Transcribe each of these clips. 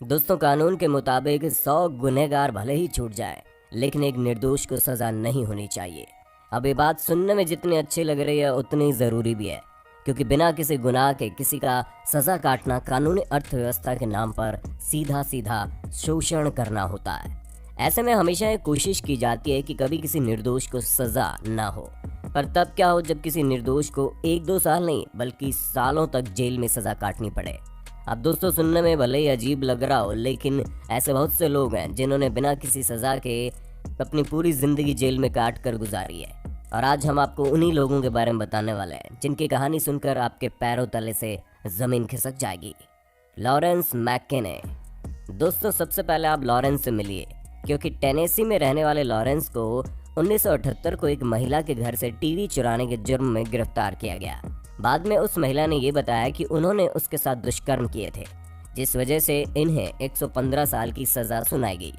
दोस्तों, कानून के मुताबिक 100 गुनहगार भले ही छूट जाए, लेकिन एक निर्दोष को सजा नहीं होनी चाहिए। अब ये बात सुनने में जितनी अच्छी लग रही है उतनी ज़रूरी भी है, क्योंकि बिना किसी गुनाह के किसी का सज़ा काटना कानूनी अर्थव्यवस्था के नाम पर सीधा सीधा शोषण करना होता है। ऐसे में हमेशा ये कोशिश की जाती है कि कभी किसी निर्दोष को सज़ा ना हो, पर तब क्या हो जब किसी निर्दोष को 1-2 साल नहीं बल्कि सालों तक जेल में सज़ा काटनी पड़े। अब दोस्तों, सुनने में भले ही अजीब लग रहा हो, लेकिन ऐसे बहुत से लोग हैं जिन्होंने बिना किसी सज़ा के अपनी पूरी ज़िंदगी जेल में काट कर गुजारी है। और आज हम आपको उन्हीं लोगों के बारे में बताने वाले हैं जिनकी कहानी सुनकर आपके पैरों तले से ज़मीन खिसक जाएगी। लॉरेंस मैककिने। दोस्तों, सबसे पहले आप लॉरेंस से मिलिए, क्योंकि टेनेसी में रहने वाले लॉरेंस को 1978 को एक महिला के घर से टीवी चुराने के जुर्म में गिरफ्तार किया गया। बाद में उस महिला ने ये बताया कि उन्होंने उसके साथ दुष्कर्म किए थे, जिस वजह से इन्हें 115 साल की सज़ा सुनाई गई।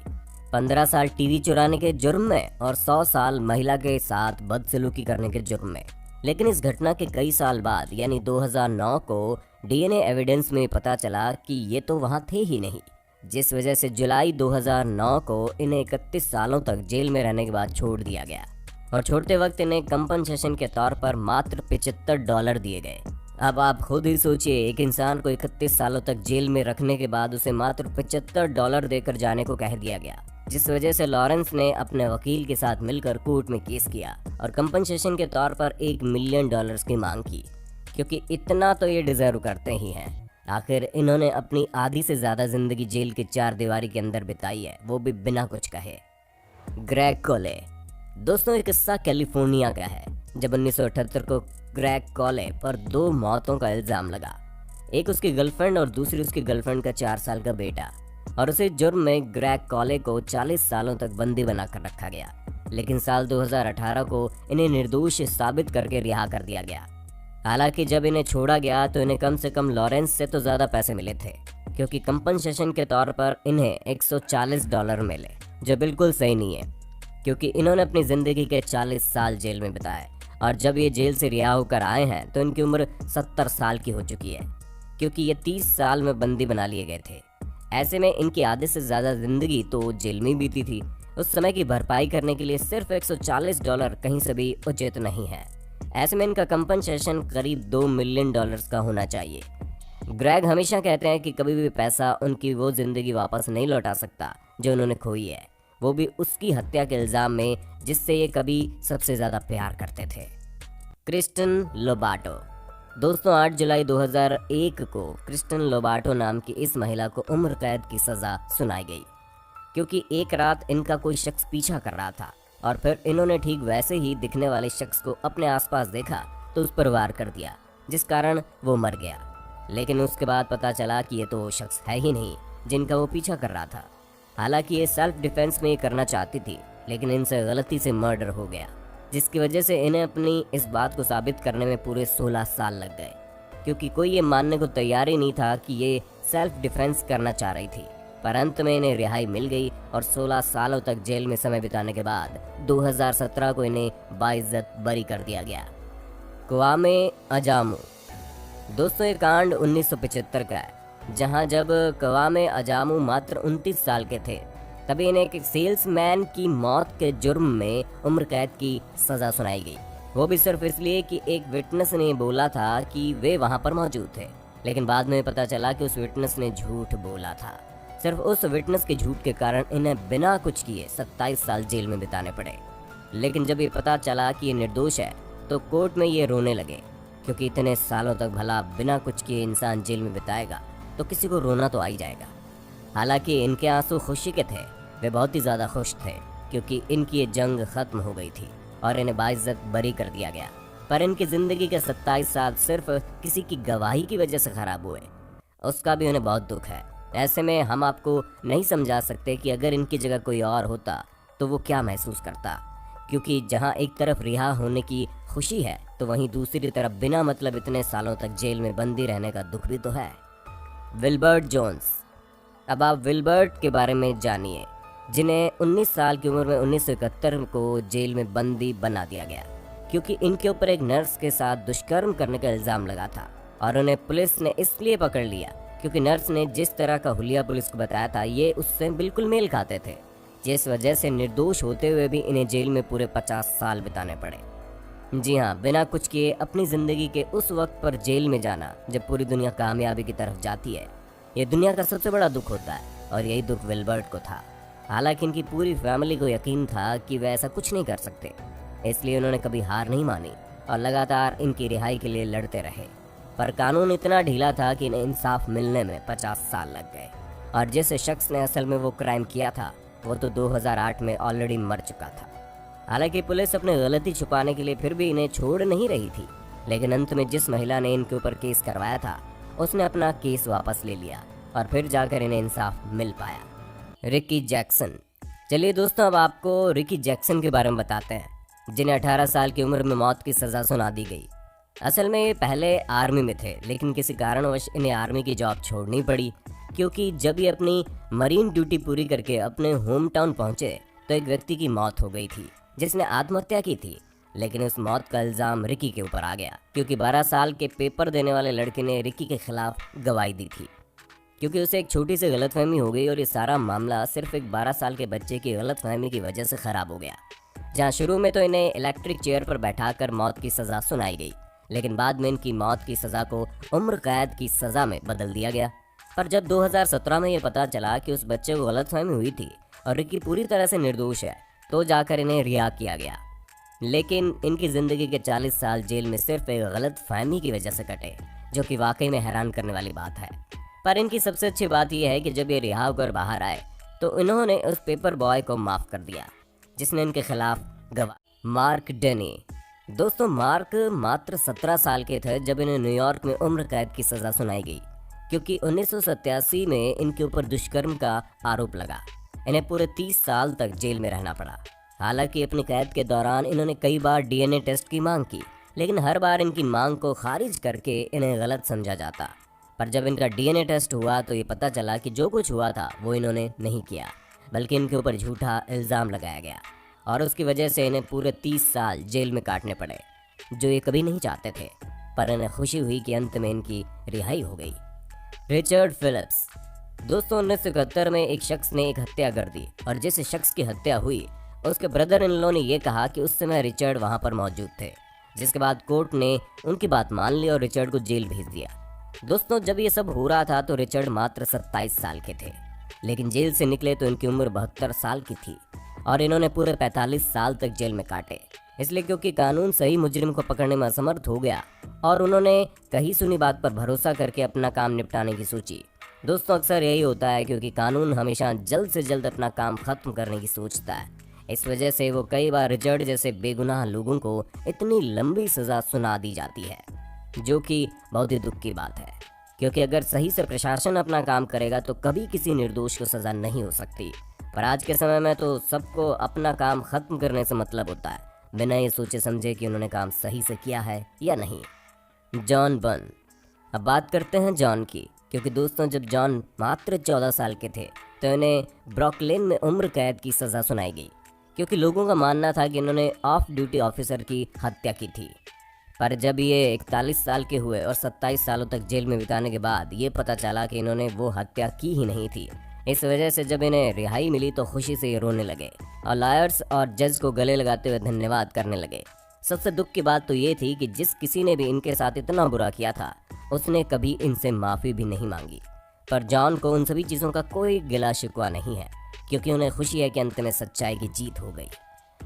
15 साल टीवी चुराने के जुर्म में और 100 साल महिला के साथ बदसलूकी करने के जुर्म में। लेकिन इस घटना के कई साल बाद यानी 2009 को डीएनए एविडेंस में पता चला कि ये तो वहाँ थे ही नहीं, जिस वजह से जुलाई 2009 को इन्हें 31 सालों तक जेल में रहने के बाद छोड़ दिया गया। और छोड़ते वक्त इन्हें कंपनसेशन के तौर पर मात्र $75 दिए गए। अब आप खुद ही सोचिए, एक इंसान को 31 सालों तक जेल में रखने के बाद उसे मात्र $75 देकर जाने को कह दिया गया, जिस वजह से लॉरेंस ने अपने वकील के साथ मिलकर कोर्ट में केस किया और कंपनसेशन के तौर पर $1 मिलियन की मांग की, क्योंकि इतना तो ये डिजर्व करते ही हैं। आखिर इन्होंने अपनी आधी से ज़्यादा जिंदगी जेल के 4 दीवारी के अंदर बिताई है, वो भी बिना कुछ कहे। ग्रेग कोले। दोस्तों, ये किस्सा कैलिफोर्निया का है, जब 1978 को ग्रेग कोले पर 2 मौतों का इल्ज़ाम लगा। एक उसकी गर्लफ्रेंड और दूसरी उसकी गर्लफ्रेंड का 4 साल का बेटा। और उसी जुर्म में ग्रेग कोले को 40 सालों तक बंदी बनाकर रखा गया, लेकिन साल 2018 को इन्हें निर्दोष साबित करके रिहा कर दिया गया। हालांकि जब इन्हें छोड़ा गया तो इन्हें कम से कम लॉरेंस से तो ज़्यादा पैसे मिले थे, क्योंकि कंपनसेशन के तौर पर इन्हें $140 मिले, जो बिल्कुल सही नहीं है, क्योंकि इन्होंने अपनी ज़िंदगी के 40 साल जेल में बिताए और जब ये जेल से रिहा होकर आए हैं तो इनकी उम्र 70 साल की हो चुकी है, क्योंकि ये 30 साल में बंदी बना लिए गए थे। ऐसे में इनकी आधे से ज़्यादा ज़िंदगी तो जेल में बीती थी। उस समय की भरपाई करने के लिए सिर्फ $140 कहीं से भी उचित नहीं है। ऐसे में इनका कंपनसेशन करीब $2 मिलियन का होना चाहिए। ग्रेग हमेशा कहते हैं कि कभी भी पैसा उनकी वो ज़िंदगी वापस नहीं लौटा सकता जो उन्होंने खोई है, वो भी उसकी हत्या के इल्ज़ाम में जिससे ये कभी सबसे ज़्यादा प्यार करते थे। क्रिस्टन लोबाटो। दोस्तों, 8 जुलाई 2001 को क्रिस्टन लोबाटो नाम की इस महिला को उम्र कैद की सज़ा सुनाई गई, क्योंकि एक रात इनका कोई शख्स पीछा कर रहा था और फिर इन्होंने ठीक वैसे ही दिखने वाले शख्स को अपने आसपास देखा तो उस पर वार कर दिया, जिस कारण वो मर गया। लेकिन उसके बाद पता चला कि ये तो वो शख्स है ही नहीं जिनका वो पीछा कर रहा था। हालांकि ये सेल्फ डिफेंस में ये करना चाहती थी, लेकिन इनसे गलती से मर्डर हो गया, जिसकी वजह से इन्हें अपनी इस बात को साबित करने में पूरे 16 साल लग गए, क्योंकि कोई ये मानने को तैयार ही नहीं था कि ये सेल्फ डिफेंस करना चाह रही थी। पर अंत में इन्हें रिहाई मिल गई और 16 सालों तक जेल में समय बिताने के बाद 2017 को इन्हें बाइज्जत बरी कर दिया गया। क्वामे अजामू। दोस्तों, ये कांड 1975 का है, जहां जब क्वामे अजामू मात्र 29 साल के थे, तभी इन्हें एक सेल्समैन की मौत के जुर्म में उम्र कैद की सज़ा सुनाई गई। वो भी सिर्फ इसलिए कि एक विटनेस ने बोला था कि वे वहां पर मौजूद थे, लेकिन बाद में पता चला कि उस विटनेस ने झूठ बोला था। सिर्फ उस विटनेस के झूठ के कारण इन्हें बिना कुछ किए 27 साल जेल में बिताने पड़े। लेकिन जब ये पता चला कि ये निर्दोष है तो कोर्ट में ये रोने लगे, क्योंकि इतने सालों तक भला बिना कुछ किए इंसान जेल में बिताएगा तो किसी को रोना तो आ ही जाएगा। हालांकि इनके आंसू खुशी के थे, वे बहुत ही ज़्यादा खुश थे, क्योंकि इनकी ये जंग ख़त्म हो गई थी और इन्हें बाइज्जत बरी कर दिया गया। पर इनकी ज़िंदगी के 27 साल सिर्फ किसी की गवाही की वजह से ख़राब हुए, उसका भी उन्हें बहुत दुख है। ऐसे में हम आपको नहीं समझा सकते कि अगर इनकी जगह कोई और होता तो वो क्या महसूस करता, क्योंकि जहाँ एक तरफ रिहा होने की खुशी है तो वहीं दूसरी तरफ बिना मतलब इतने सालों तक जेल में बंदी रहने का दुख भी तो है। Wilbert Jones. अब आप विल्बर्ट के बारे में जानिए, जिन्हें 19 साल की उम्र में 1971 को जेल में बंदी बना दिया गया, क्योंकि इनके ऊपर एक नर्स के साथ दुष्कर्म करने का इल्ज़ाम लगा था और उन्हें पुलिस ने इसलिए पकड़ लिया क्योंकि नर्स ने जिस तरह का हुलिया पुलिस को बताया था ये उससे बिल्कुल मेल खाते थे, जिस वजह से निर्दोष होते हुए भी इन्हें जेल में पूरे 50 साल बिताने पड़े। जी हाँ, बिना कुछ किए अपनी ज़िंदगी के उस वक्त पर जेल में जाना जब पूरी दुनिया कामयाबी की तरफ जाती है, ये दुनिया का सबसे बड़ा दुख होता है और यही दुख विल्बर्ट को था। हालांकि इनकी पूरी फैमिली को यकीन था कि वे ऐसा कुछ नहीं कर सकते, इसलिए उन्होंने कभी हार नहीं मानी और लगातार इनकी रिहाई के लिए लड़ते रहे। पर कानून इतना ढीला था कि इन्हें इंसाफ मिलने में 50 साल लग गए और जिस शख्स ने असल में वो क्राइम किया था वो तो 2008 में ऑलरेडी मर चुका था। हालांकि पुलिस अपनी गलती छुपाने के लिए फिर भी इन्हें छोड़ नहीं रही थी, लेकिन अंत में जिस महिला ने इनके ऊपर केस करवाया था उसने अपना केस वापस ले लिया और फिर जाकर इन्हें इंसाफ मिल पाया। Ricky Jackson. चलिए दोस्तों, अब आपको रिकी जैक्सन के बारे में बताते हैं, जिन्हें 18 साल की उम्र में मौत की सज़ा सुना दी गई। असल में ये पहले आर्मी में थे, लेकिन किसी कारणवश इन्हें आर्मी की जॉब छोड़नी पड़ी, क्योंकि जब ये अपनी मरीन ड्यूटी पूरी करके अपने होम टाउन पहुँचे तो एक व्यक्ति की मौत हो गई थी जिसने आत्महत्या की थी। लेकिन उस मौत का इल्ज़ाम रिकी के ऊपर आ गया, क्योंकि 12 साल के पेपर देने वाले लड़के ने रिकी के खिलाफ गवाही दी थी, क्योंकि उसे एक छोटी सी गलतफहमी हो गई और ये सारा मामला सिर्फ एक 12 साल के बच्चे की गलतफहमी की वजह से ख़राब हो गया। जहाँ शुरू में तो इन्हें इलेक्ट्रिक चेयर पर बैठाकर मौत की सज़ा सुनाई गई, लेकिन बाद में इनकी मौत की सज़ा को उम्र कैद की सज़ा में बदल दिया गया। पर जब 2017 में ये पता चला कि उस बच्चे को गलतफहमी हुई थी और रिकी पूरी तरह से निर्दोष है, तो जाकर इन्हें रिहा किया गया। लेकिन इनकी ज़िंदगी के 40 साल जेल में सिर्फ एक गलत फहमी की वजह से कटे, जो कि वाकई में हैरान करने वाली बात है। पर इनकी सबसे अच्छी बात यह है कि जब ये रिहा होकर बाहर आए तो इन्होंने उस पेपर बॉय को माफ़ कर दिया जिसने इनके खिलाफ गवाही। मार्क डेनी। दोस्तों, मार्क मात्र 17 साल के थे जब इन्हें न्यूयॉर्क में उम्र कैद की सज़ा सुनाई गई, क्योंकि 1987 में इनके ऊपर दुष्कर्म का आरोप लगा। इन्हें पूरे 30 साल तक जेल में रहना पड़ा। हालांकि अपनी कैद के दौरान इन्होंने कई बार डीएनए टेस्ट की मांग की, लेकिन हर बार इनकी मांग को खारिज करके इन्हें गलत समझा जाता। पर जब इनका डीएनए टेस्ट हुआ तो ये पता चला कि जो कुछ हुआ था वो इन्होंने नहीं किया, बल्कि इनके ऊपर झूठा इल्ज़ाम लगाया गया और उसकी वजह से इन्हें पूरे 30 साल जेल में काटने पड़े, जो ये कभी नहीं चाहते थे। पर इन्हें खुशी हुई कि अंत में इनकी रिहाई हो गई। Richard Phillips. दोस्तों, 1971 में एक शख्स ने एक हत्या कर दी और जिस शख्स की हत्या हुई उसके ब्रदर इन लॉ ने यह कहा कि उस समय रिचर्ड वहां पर मौजूद थे, जिसके बाद कोर्ट ने उनकी बात मान ली और रिचर्ड को जेल भेज दिया। दोस्तों, जब ये सब हो रहा था तो रिचर्ड मात्र 27 साल के थे, लेकिन जेल से निकले तो इनकी उम्र 72 साल की थी और इन्होंने पूरे 45 साल तक जेल में काटे, इसलिए क्योंकि कानून सही मुजरिम को पकड़ने में असमर्थ हो गया और उन्होंने कही सुनी बात पर भरोसा करके अपना काम निपटाने की सोची। दोस्तों, अक्सर यही होता है, क्योंकि कानून हमेशा जल्द से जल्द अपना काम खत्म करने की सोचता है। इस वजह से वो कई बार रिचर्ड जैसे बेगुनाह लोगों को इतनी लंबी सज़ा सुना दी जाती है, जो कि बहुत ही दुख की बात है, क्योंकि अगर सही से प्रशासन अपना काम करेगा तो कभी किसी निर्दोष को सज़ा नहीं हो सकती। पर आज के समय में तो सबको अपना काम खत्म करने से मतलब होता है, बिना ये सोचे समझे कि उन्होंने काम सही से किया है या नहीं। जॉन बन। अब बात करते हैं जॉन की, क्योंकि दोस्तों, जब जॉन मात्र 14 साल के थे तो इन्हें ब्रुकलिन में उम्र कैद की सज़ा सुनाई गई, क्योंकि लोगों का मानना था कि इन्होंने ऑफ ड्यूटी ऑफिसर की हत्या की थी। पर जब ये 41 साल के हुए और 27 सालों तक जेल में बिताने के बाद ये पता चला कि इन्होंने वो हत्या की ही नहीं थी। इस वजह से जब इन्हें रिहाई मिली तो खुशी से ये रोने लगे और लॉयर्स और जज को गले लगाते हुए धन्यवाद करने लगे। सबसे दुख की बात तो ये थी कि जिस किसी ने भी इनके साथ इतना बुरा किया था उसने कभी इनसे माफ़ी भी नहीं मांगी। पर जॉन को उन सभी चीज़ों का कोई गिला शिकवा नहीं है, क्योंकि उन्हें खुशी है कि अंत में सच्चाई की जीत हो गई।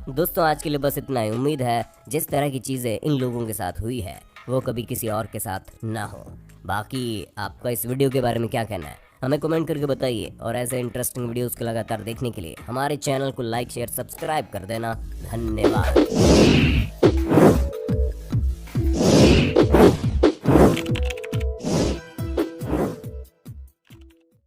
दोस्तों, आज के लिए बस इतना ही। उम्मीद है जिस तरह की चीज़ें इन लोगों के साथ हुई है वो कभी किसी और के साथ ना हो। बाकी आपका इस वीडियो के बारे में क्या कहना है हमें कमेंट करके बताइए, और ऐसे इंटरेस्टिंग वीडियोस को लगातार देखने के लिए हमारे चैनल को लाइक, शेयर, सब्सक्राइब कर देना। धन्यवाद।